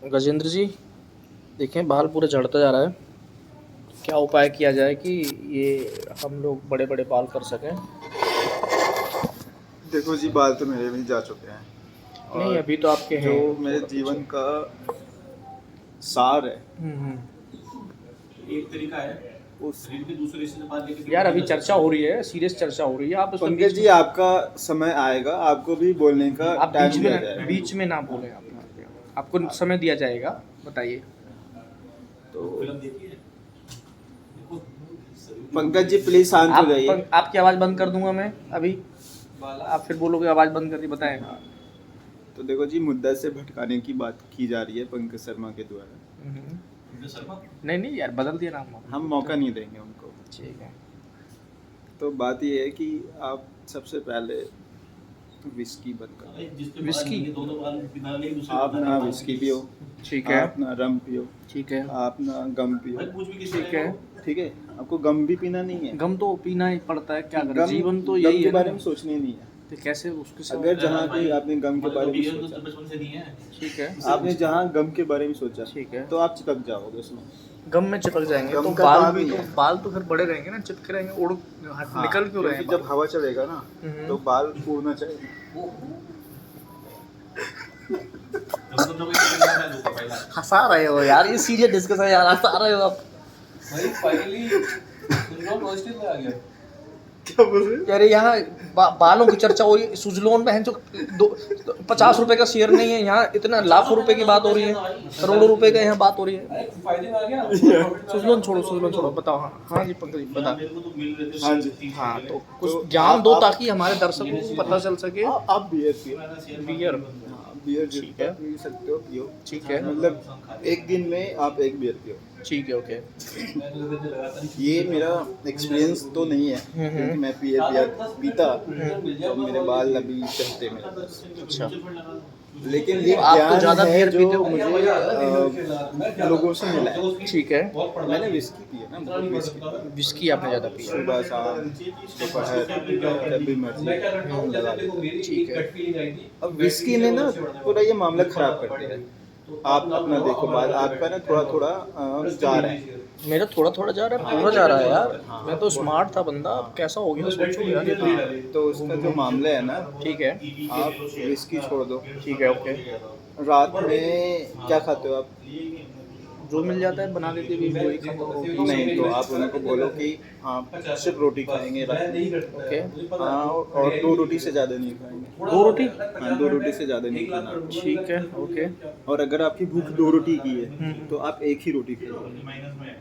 गजेंद्र जी, देखें बाल पूरे झड़ता जा रहा है। क्या उपाय किया जाए कि ये हम लोग बड़े बड़े बाल कर सकें? देखो जी, बाल तो मेरे भी जा चुके हैं नहीं, और अभी तो आपके जो हैं मेरे थोड़ा पीछे। जीवन का सार है हम्म। एक तरीका है उस शरीर के दूसरे हिस्से से बाहर लेके यार अभी चर्चा हो रही है, सीरियस चर्चा हो रही है, आप उसमें पंकज बीच जी, में आपका समय आएगा, आपको भी बोलने का आप टाइम दिया जाएगा। बीच में ना बोलें। आपको समय दिया जाएगा, बताइए। तो फिल्म देखी है देखो शरीर के पंकज जी प्लीज शांत हो जाइए। आपकी आवाज़ बंद कर दूंगा मैं अभी, आप फिर बोलोगे आवाज़ बंद कर दी, बताएं। तो देखो जी, मुद्दा से भटकाने की बात की जा रही है पंकज शर्मा के द्वारा। जो शर्मा नहीं नहीं यार, बदल दिया नाम। हम मौका नहीं देंगे उनको। ठीक है। तो बात ये है कि आप सबसे पहले विस्की बंद करो। जिसके विस्की? दो दो बाल बिना ले दूसरे आप ना विस्की पियो, ठीक है। आप ना रम पियो, ठीक है। आप ना गम पियो। भाई कुछ भी किसी ठीक है। ठीक है, आपको गम भी पीना नहीं है। गम तो पीना ही पड़ता है, क्या करें, गम जीवन तो गम यही के है बारे ना। में सोचना ही नहीं है। तो कैसे उसके साथ? अगर जहाँ कोई आपने गम के बारे में तो सोचा, बचपन से नहीं है। ठीक है। आपने जहाँ गम के बारे में सोचा, ठीक है। तो आप चिपक जाओगे उसमें। गम में चिपक जाएंगे गम तो का काम ही है। बाल तो फिर बड़े रहेंगे ना, चिपके रहेंगे, हाँ, निकल क्यों रहे हैं क्योंकि जब हवा चलेगा ना तो बाल उड़ना चाहिए। हंसा रहे हो यार, ये सीरियस डिस्कशन है यार, हंसा रहे हो आप। भाई फाइनली तुम लोग पॉजिटिव में आ गए। क्या बोल रहे अरे यहाँ बालों की चर्चा हो रही है, सुजलोन में है जो 50 रुपए का शेयर नहीं है, यहाँ इतना लाखों रुपए की बात हो रही है, करोड़ों रुपए का यहाँ बात हो रही है। अरे फायदे में आ गया। सुजलोन छोड़ो, बताओ। हाँ हाँ जी पंकज जी, बता। मेरे को तो मिल रहे थे। हाँ जी। हाँ तो तो कुछ ज्ञान दो आप- ताकि हमारे दर्शकों को पता चल सके। आप बियर पियो। बियर? हाँ, बियर ठीक जितना है। पी सकते हो पियो। ठीक है। मतलब एक दिन में आप एक बियर पियो। ठीक है, ओके। ये मेरा एक्सपीरियंस तो नहीं है, क्योंकि मैं बियर पीता तो मेरे बाल अभी चलते मेरे पास। अच्छा, लेकिन ये तो आप तो ज्ञान ज़्यादा है बियर जो पीते हो। मुझे लोगों से मिला है। ठीक है। मैंने विस्की पी है ना, बहुत विस्की। विस्की आपने ज़्यादा पिया? सुबह शाम दोपहर जब भी मर्जी लगा लो। ठीक है। अब विस्की ने ना पूरा ये मामला खराब कर दिया है। आप अपना देखो, बाल आपका ना थोड़ा थोड़ा जा रहा है। मेरा थोड़ा थोड़ा जा रहा है, पूरा जा रहा है यार। मैं तो स्मार्ट था बंदा, अब कैसा हो गया सोचो यार ये तो। तो उसका जो मामला है ना, ठीक है। आप विस्की छोड़ दो। ठीक है, ओके। रात में क्या खाते हो आप? जो मिल जाता है बना देते भी वही खाता हूँ, रोटी। नहीं, तो आप उनको बोलो कि आप सिर्फ रोटी खाएंगे रात में। ओके। हाँ, और 2 रोटी से ज़्यादा नहीं खाएंगे। 2 रोटी? हाँ, 2 रोटी से ज़्यादा नहीं खाना। ठीक है, ओके। और अगर आपकी भूख 2 रोटी की है तो आप एक ही रोटी खाइए।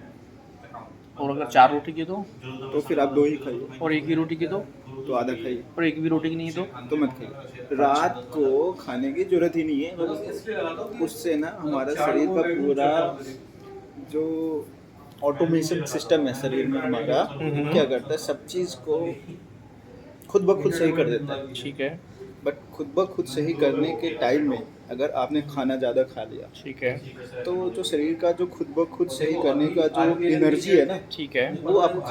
और अगर 4 रोटी की तो फिर आप 2 ही खाइए। और एक ही रोटी की तो आधा खाइए। और एक भी रोटी की नहीं तो मत खाइए। रात को खाने की जरूरत ही नहीं है। उससे ना हमारा शरीर का पूरा जो ऑटोमेशन सिस्टम है शरीर में हमारा, क्या करता है, सब चीज़ को खुद ब खुद सही कर देता है। ठीक है। बट खुद ब खुद सही करने के टाइम में अगर आपने खाना ज़्यादा खा लिया, ठीक है। तो जो शरीर का जो खुद ब खुद सही करने का जो एनर्जी है ना, ठीक है, वो आपको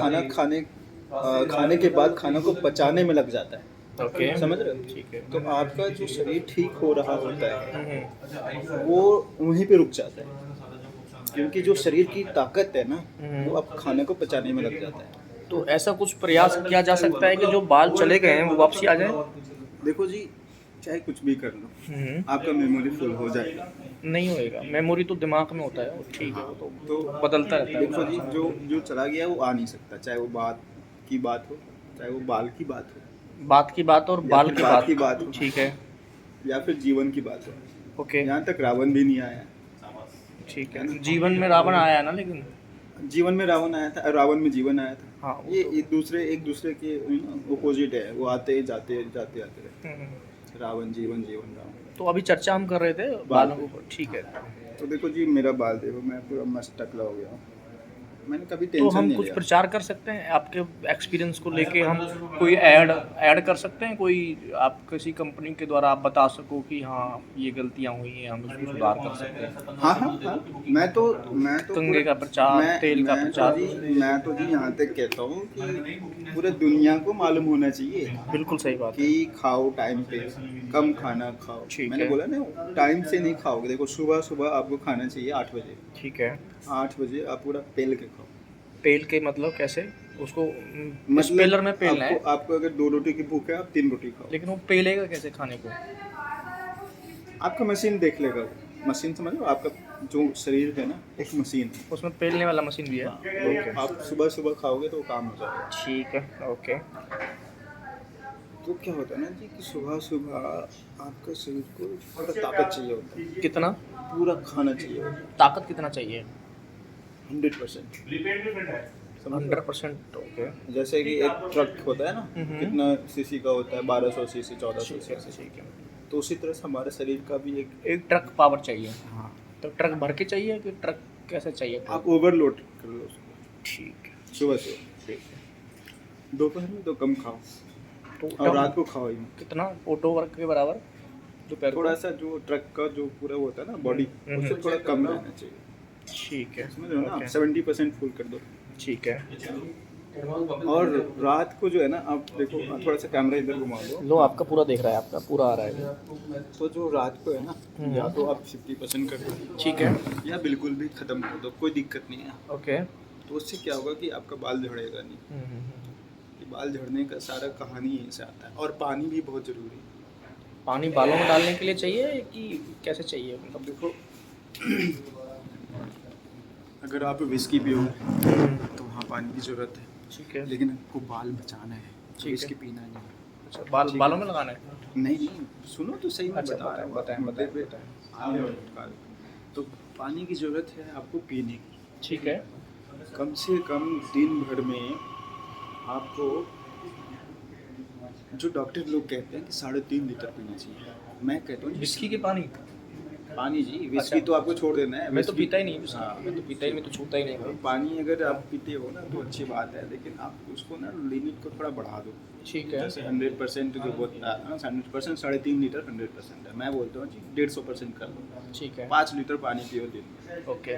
खाने के बाद खाना को पचाने में लग जाता है। ओके। समझ रहे हो? ठीक है। तो आपका जो शरीर ठीक हो रहा होता है वो वहीं पे रुक जाता है, क्योंकि जो शरीर की ताकत है ना वो आप खाने को पचाने में लग जाता है। तो ऐसा कुछ प्रयास किया जा सकता है कि जो बाल चले गए हैं वो वापसी आ जाए? देखो जी, चाहे कुछ भी कर लो, आपका मेमोरी फुल हो जाएगा। नहीं होएगा, मेमोरी तो दिमाग में होता है, वो ठीक है, वो तो बदलता रहता है। देखो जी, जो चला गया वो आ नहीं सकता, चाहे वो बात की बात हो, चाहे वो बाल की बात हो, बात की बात और या बाल फिर की बात बात। की बात हो। ठीक है, या फिर जीवन की बात हो। ओके। यहाँ तक रावण भी नहीं आया। ठीक है, जीवन में रावण आया है ना, लेकिन जीवन में रावण आया था, रावण में जीवन आया था। हाँ, वो ये तो- एक दूसरे के अपोजिट है, वो आते जाते आते रहते। रावण जीवन रावण। तो अभी चर्चा हम कर रहे थे बालों के ऊपर, ठीक है। तो देखो जी, मेरा बाल देखो, मैं पूरा मस्त टकला हो गया हूँ। मैंने कभी तो टेंशन हम नहीं कुछ लिया। प्रचार कर सकते हैं आपके एक्सपीरियंस को लेके, हम कोई ऐड कर सकते हैं, कोई आप किसी कंपनी के द्वारा आप बता सको कि हाँ ये गलतियाँ हुई हैं, हम इसको सुधार कर सकते हैं। हाँ हाँ हाँ, मैं तो कंघे का प्रचार, तेल का प्रचार। मैं तो जी यहाँ तक कहता हूँ कि पूरे दुनिया को मालूम होना चाहिए बिल्कुल सही बात है। कि खाओ टाइम पे, कम खाना खाओ। ठीक मैंने है। बोला ना टाइम से नहीं खाओगे। देखो सुबह सुबह आपको खाना चाहिए 8 बजे। ठीक है। 8 बजे आप पूरा पेल के खाओ। पेल के मतलब कैसे उसको मतलब पेलर में पेलना है, आपको अगर 2 रोटी की भूख है आप 3 रोटी खाओ। लेकिन वो पेलेगा कैसे खाने को? आपका मशीन देख लेगा। मशीन समझ लो, आपका जो शरीर है ना एक मशीन है। उसमें पेलने वाला मशीन भी है। तो आप सुबह सुबह खाओगे तो वो काम हो जाएगा। ठीक है, ओके। तो क्या होता है ना जी कि सुबह सुबह आपका शरीर को थोड़ा ताकत चाहिए होता है, कितना पूरा खाना चाहिए होता ताकत कितना चाहिए? है 100%। समझ लो? 100%। ओके। जैसे कि एक ट्रक होता है ना, कितना सीसी का होता है, 1200 सीसी, 1400 ठीक है, सीसी। ठीक है। तो उसी तरह से हमारे शरीर का भी एक ट्रक पावर चाहिए, हाँ, तो ट्रक भर के चाहिए कि ट्रक कैसे चाहिए? आप ओवरलोड कर लो उसको ठीक है, सुबह सुबह। ठीक है। दोपहर में तो कम खाओ तो और रात को खाओ ही मत। कितना ऑटो वर्क के बराबर दोपहर को? थोड़ा सा जो ट्रक का जो पूरा होता है ना बॉडी, उससे थोड़ा कम रहना चाहिए। ठीक है, समझ रहे हो ना? ओके। 70% फुल कर दो। ठीक है। और रात को जो है ना, आप देखो थोड़ा सा कैमरा इधर घुमा दो, लो आपका पूरा देख रहा है, आपका पूरा आ रहा है। तो जो रात को है ना, या तो आप 50% कर दो ठीक है, या बिल्कुल भी ख़त्म कर दो, कोई दिक्कत नहीं है। ओके। तो उससे क्या होगा कि आपका बाल झड़ेगा नहीं। कि बाल झड़ने का सारा कहानी यहीं से आता है। और पानी भी बहुत ज़रूरी है। पानी बालों में डालने के लिए चाहिए कि कैसे चाहिए? मतलब देखो अगर आप विस्की पियोगे तो वहाँ पानी की ज़रूरत है, ठीक है, लेकिन आपको बाल बचाना है तो ठीक है। विस्की पीना नहीं है। अच्छा बालों में लगाना है? नहीं, सुनो तो सही, मैं अच्छा, बता रहा हूँ। बताएं, मुद्दे पे बताएं। आ रहे हो। तो पानी की ज़रूरत है आपको पीने की। ठीक है। कम से कम दिन भर में आपको, जो डॉक्टर लोग कहते हैं कि 3.5 लीटर पीना चाहिए, मैं कहता हूँ विस्की के पानी? पानी जी। विस्की अच्छा। तो आपको छोड़ देना है। मैं तो विस्की- पीता ही नहीं विस्की। हाँ। मैं तो पीता ही नहीं, मैं तो छूता ही नहीं हूँ। पानी अगर आप पीते हो ना तो अच्छी बात है, लेकिन आप उसको ना लिमिट को थोड़ा बढ़ा दो। ठीक है, जैसे 100% जो होता है ना, 100% 3.5 लीटर 100% है। मैं बोलता हूँ जी 150% कर लो। ठीक है, 5 लीटर पानी पियो दिन में, ओके।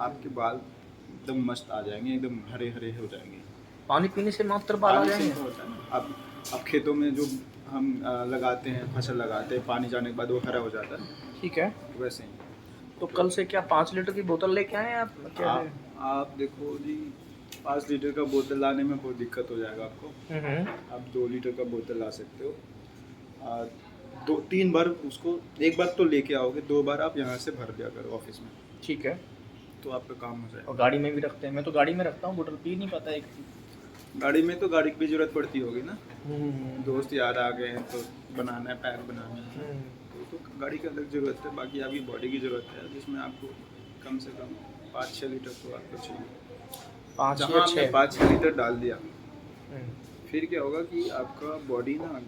आपके बाल एकदम मस्त आ जाएंगे, एकदम हरे हरे हो जाएंगे। पानी पीने से मात्र बाल आ पानी से जाएंगे? तो होता है ना, अब खेतों में जो हम लगाते हैं, फसल लगाते हैं, पानी जाने के बाद वो हरा हो जाता है, ठीक है। वैसे ही तो कल से क्या 5 लीटर की बोतल लेके आए आप? क्या है? आप देखो जी 5 लीटर का बोतल लाने में बहुत दिक्कत हो जाएगा आपको। आप 2 लीटर का बोतल ला सकते हो। 2-3 बार उसको, एक बार तो लेके आओगे, 2 बार आप यहाँ से भर दिया करो ऑफिस में, ठीक है। तो आपका काम हो जाएगा। और गाड़ी में भी रखते हैं, मैं तो गाड़ी में रखता हूँ, बोतल पी नहीं पाता एक। गाड़ी में तो गाड़ी की भी जरूरत पड़ती होगी ना, दोस्त यार आ गए हैं तो बनाना है, पैक बनाना है, तो गाड़ी की अलग ज़रूरत है। बाकी अभी बॉडी की ज़रूरत है, जिसमें आपको कम से कम 5-6 लीटर तो आपको चाहिए। 5 जहाँ या आपने 6? 5-6 लीटर डाल दिया, फिर क्या होगा कि आपका बॉडी ना